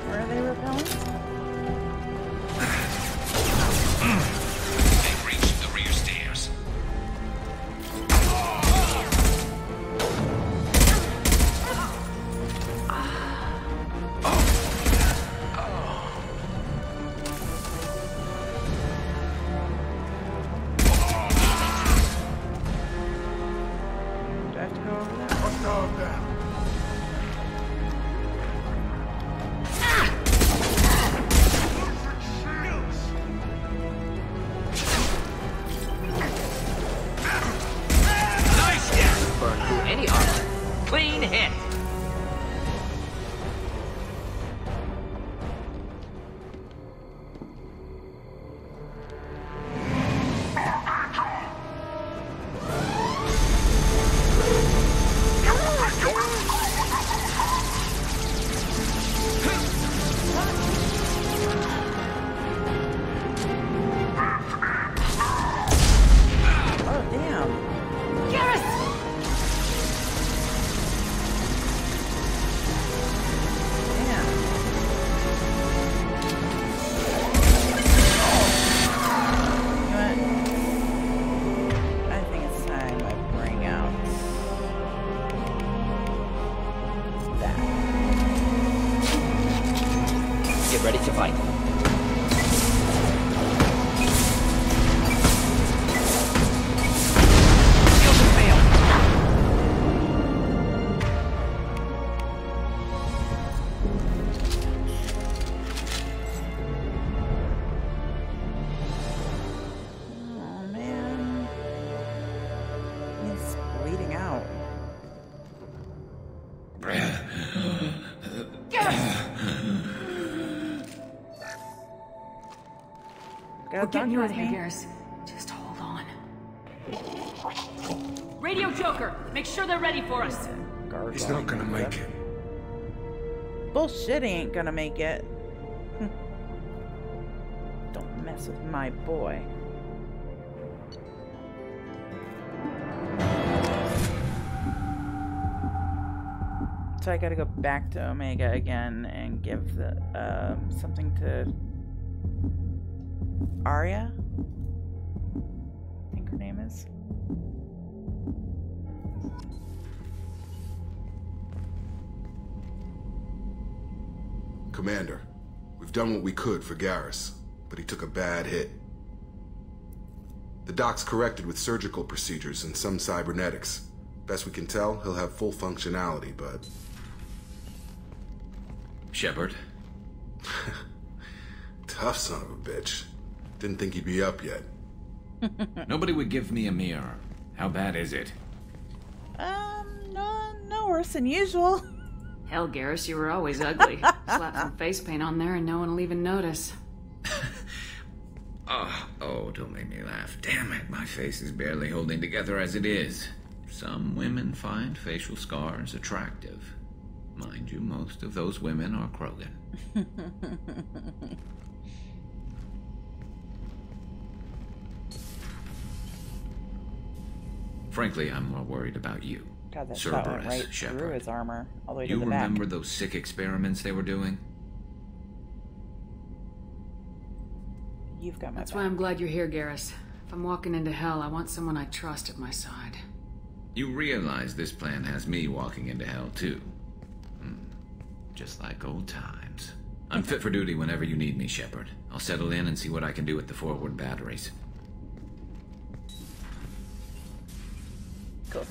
Where are they repelling? They've reached the rear stairs. Do I have to go over there? Let's go down. Burn through any armor. Clean hit. ready to fight. We're getting you out of here, Garrus. Just hold on. Radio Joker, make sure they're ready for us. He's not gonna make it. Bullshit, he ain't gonna make it. Don't mess with my boy. So I gotta go back to Omega again and give the something to Arya, I think her name is. Commander, we've done what we could for Garrus, but he took a bad hit. The doc's corrected with surgical procedures and some cybernetics. Best we can tell, he'll have full functionality, but... Shepard? Tough son of a bitch. Didn't think he'd be up yet. Nobody would give me a mirror. How bad is it? No worse than usual. Hell, Garrus, you were always ugly. Slap some face paint on there and no one will even notice. Oh, don't make me laugh. Damn it, my face is barely holding together as it is. Some women find facial scars attractive. Mind you, most of those women are Krogan. Frankly, I'm more worried about you. God, that shot went right through his armor, all the way to the back. You remember those sick experiments they were doing? You've got my That's back. why I'm glad you're here, Garrus. If I'm walking into hell, I want someone I trust at my side. You realize this plan has me walking into hell, too. Just like old times. I'm fit for duty whenever you need me, Shepard. I'll settle in and see what I can do with the forward batteries. Cool.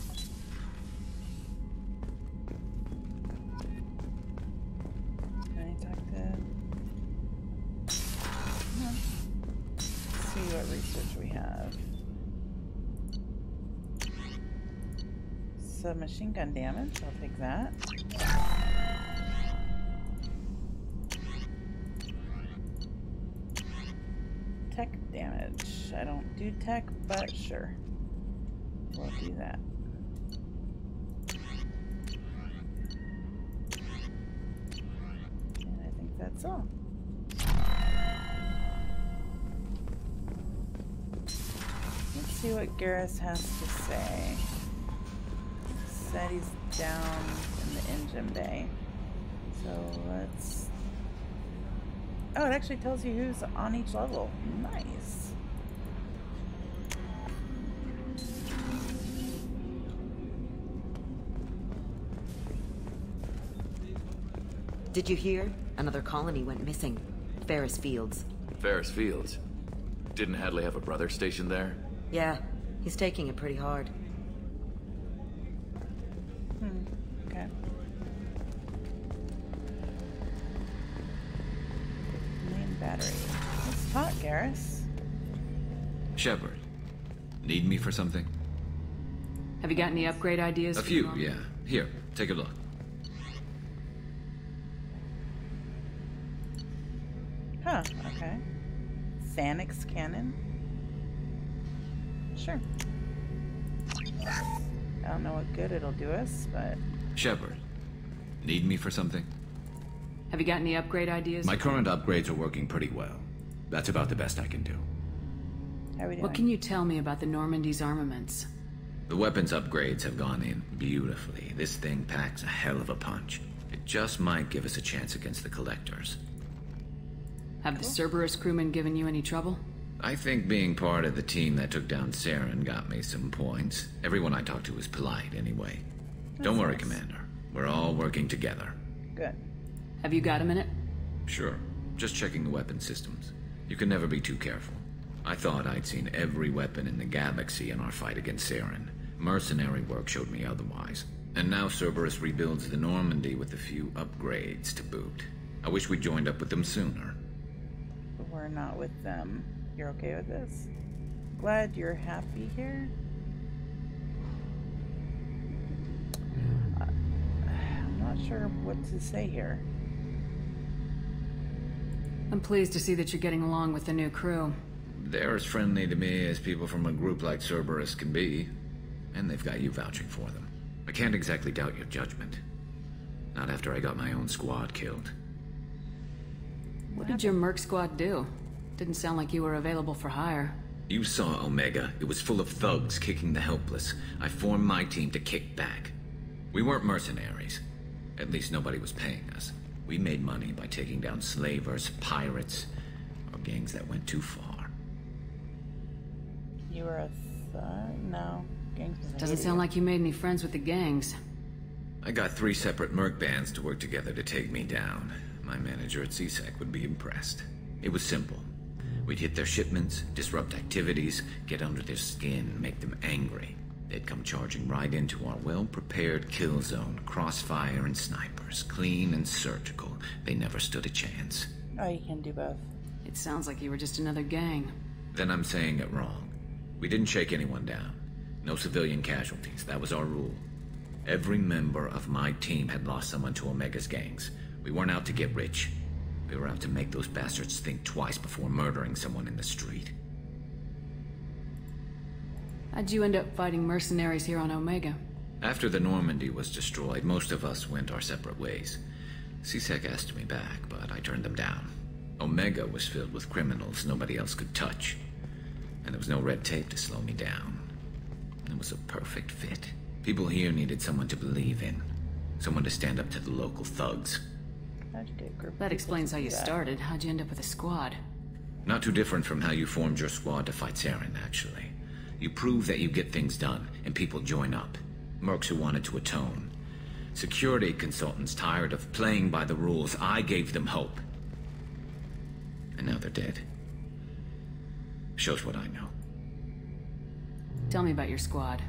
Can I talk to... Let's see what research we have. Submachine gun damage, I'll take that. Tech damage. I don't do tech, but sure. We'll do that. And I think that's all. Let's see what Garrus has to say. Said he's down in the engine bay. So let's... Oh, it actually tells you who's on each level. Nice. Did you hear? Another colony went missing. Ferris Fields. Ferris Fields? Didn't Hadley have a brother stationed there? Yeah, he's taking it pretty hard. Okay. Main battery. Let's talk, Garrus. Shepard, need me for something? Have you got any upgrade ideas? A few, yeah. Here, take a look. Huh, okay. Sanix cannon? Sure. I don't know what good it'll do us, but... Shepard, need me for something? Have you got any upgrade ideas? My current upgrades are working pretty well. That's about the best I can do. How are we doing? What can you tell me about the Normandy's armaments? The weapons upgrades have gone in beautifully. This thing packs a hell of a punch. It just might give us a chance against the Collectors. Have the Cerberus crewmen given you any trouble? I think being part of the team that took down Saren got me some points. Everyone I talked to was polite anyway. Don't worry, Commander. We're all working together. Good. Have you got a minute? Sure. Just checking the weapon systems. You can never be too careful. I thought I'd seen every weapon in the galaxy in our fight against Saren. Mercenary work showed me otherwise. And now Cerberus rebuilds the Normandy with a few upgrades to boot. I wish we joined up with them sooner. But we're not with them. You're okay with this? Glad you're happy here? I'm not sure what to say here. I'm pleased to see that you're getting along with the new crew. They're as friendly to me as people from a group like Cerberus can be. And they've got you vouching for them. I can't exactly doubt your judgment. Not after I got my own squad killed. What did your merc squad do? Didn't sound like you were available for hire. You saw Omega. It was full of thugs kicking the helpless. I formed my team to kick back. We weren't mercenaries. At least nobody was paying us. We made money by taking down slavers, pirates, or gangs that went too far. You were a thug? No. Gangs Doesn't sound like you made any friends with the gangs. I got 3 separate merc bands to work together to take me down. My manager at CSEC would be impressed. It was simple. We'd hit their shipments, disrupt activities, get under their skin, make them angry. They'd come charging right into our well-prepared kill zone, crossfire and snipers, clean and surgical. They never stood a chance. Oh, you can do both. It sounds like you were just another gang. Then I'm saying it wrong. We didn't shake anyone down. No civilian casualties, that was our rule. Every member of my team had lost someone to Omega's gangs. We weren't out to get rich. We were out to make those bastards think twice before murdering someone in the street. How'd you end up fighting mercenaries here on Omega? After the Normandy was destroyed, most of us went our separate ways. CSEC asked me back, but I turned them down. Omega was filled with criminals nobody else could touch. And there was no red tape to slow me down. It was a perfect fit. People here needed someone to believe in. Someone to stand up to the local thugs. That explains how you started. How'd you end up with a squad? Not too different from how you formed your squad to fight Saren, actually. You prove that you get things done, and people join up. Mercs who wanted to atone. Security consultants tired of playing by the rules. I gave them hope. And now they're dead. Shows what I know. Tell me about your squad.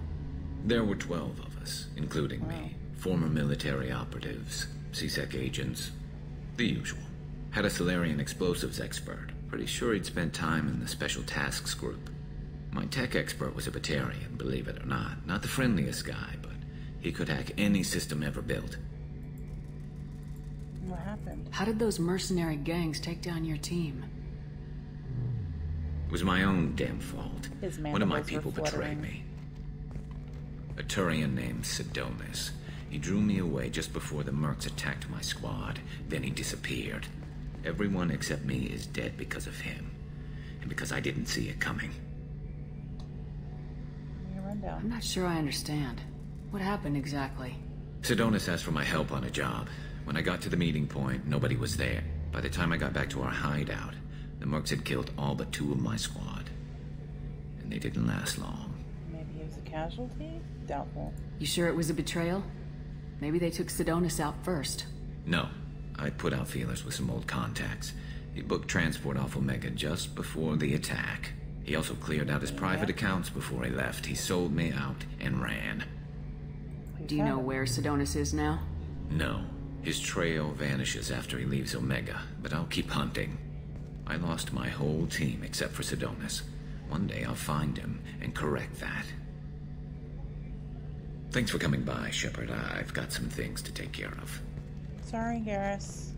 There were 12 of us, including me. Former military operatives, CSEC agents, the usual. Had a Solarian explosives expert. Pretty sure he'd spent time in the Special Tasks Group. My tech expert was a Batarian, believe it or not. Not the friendliest guy, but he could hack any system ever built. What happened? How did those mercenary gangs take down your team? It was my own damn fault. One of my mandibles people were betrayed fluttering. me. A Turian named Sidonis. He drew me away just before the mercs attacked my squad. Then he disappeared. Everyone except me is dead because of him. And because I didn't see it coming. I'm not sure I understand. What happened exactly? Sidonis asked for my help on a job. When I got to the meeting point, nobody was there. By the time I got back to our hideout, the mercs had killed all but 2 of my squad. And they didn't last long. Maybe he was a casualty? Doubtful. You sure it was a betrayal? Maybe they took Sidonis out first. No. I put out feelers with some old contacts. He booked transport off Omega just before the attack. He also cleared out his private accounts before he left. He sold me out and ran. Do you know where Sidonis is now? No. His trail vanishes after he leaves Omega, but I'll keep hunting. I lost my whole team except for Sidonis. One day I'll find him and correct that. Thanks for coming by, Shepard. I've got some things to take care of. Sorry, Garrus.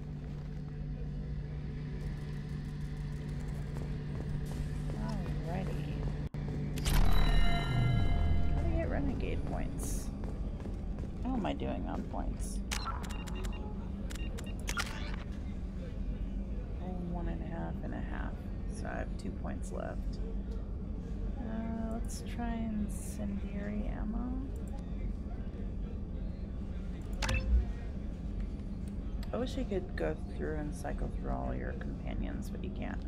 Alrighty. How to get renegade points? How am I doing on points? 1.5 and a half. So I have 2 points left. Let's try incendiary ammo. I wish I could go through and cycle through all your companions, but you can't.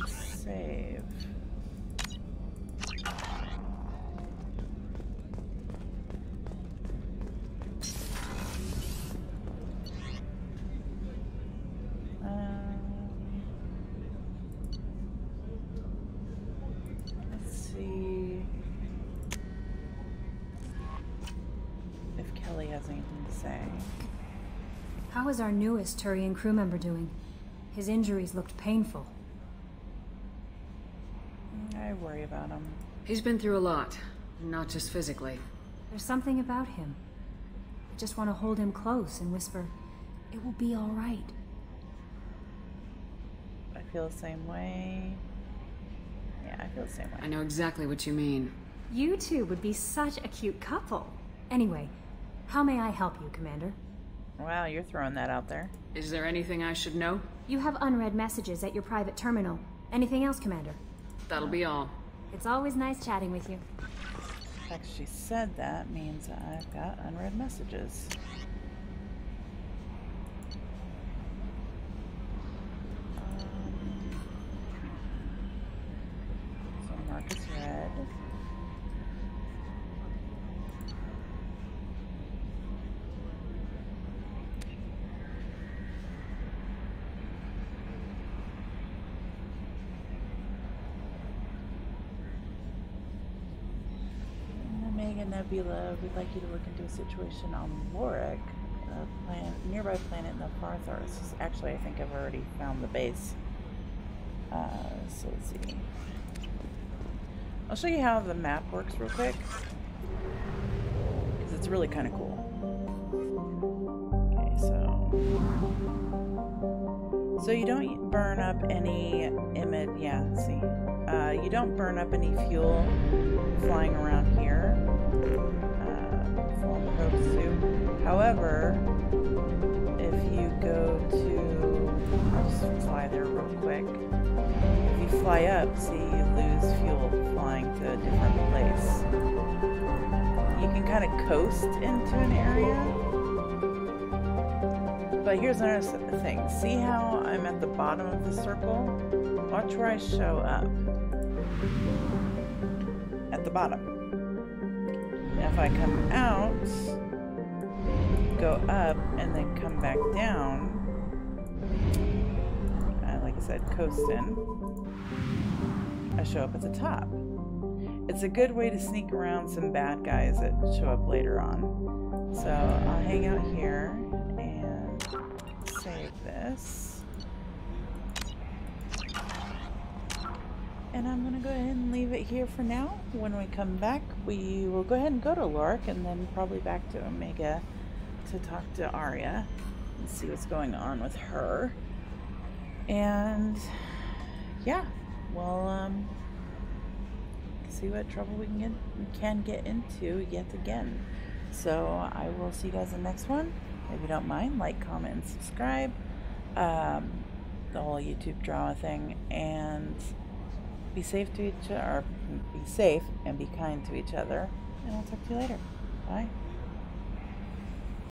Save. has anything to say. How is our newest Turian crew member doing? His injuries looked painful. I worry about him. He's been through a lot, not just physically. There's something about him. I just want to hold him close and whisper, "It will be all right." I feel the same way. Yeah, I feel the same way. I know exactly what you mean. You two would be such a cute couple. Anyway, how may I help you, Commander? Wow, you're throwing that out there. Is there anything I should know? You have unread messages at your private terminal. Anything else, Commander? That'll be all. It's always nice chatting with you. The fact she said that means I've got unread messages. So mark is red. Nebula, we'd like you to look into a situation on Lorik, a nearby planet in the Farthars. Actually, I think I've already found the base. So let's see. I'll show you how the map works real quick, because it's really kind of cool. Okay, so you don't burn up any image. Yeah, see, you don't burn up any fuel flying around here. However, if you go to, I'll just fly there real quick. If you fly up, see, you lose fuel flying to a different place. You can kind of coast into an area. But here's another thing. See how I'm at the bottom of the circle? Watch where I show up. At the bottom. And if I come out, go up, and then come back down, like I said, coasting, I show up at the top. It's a good way to sneak around some bad guys that show up later on. So I'll hang out here and save this. And I'm going to go ahead and leave it here for now. When we come back, we will go ahead and go to Lorik and then probably back to Omega to talk to Arya and see what's going on with her. And yeah, we'll see what trouble we can get into yet again. So I will see you guys in the next one. If you don't mind, like, comment, and subscribe. The whole YouTube drama thing, and be safe to each other, or be safe and be kind to each other. And I'll talk to you later. Bye.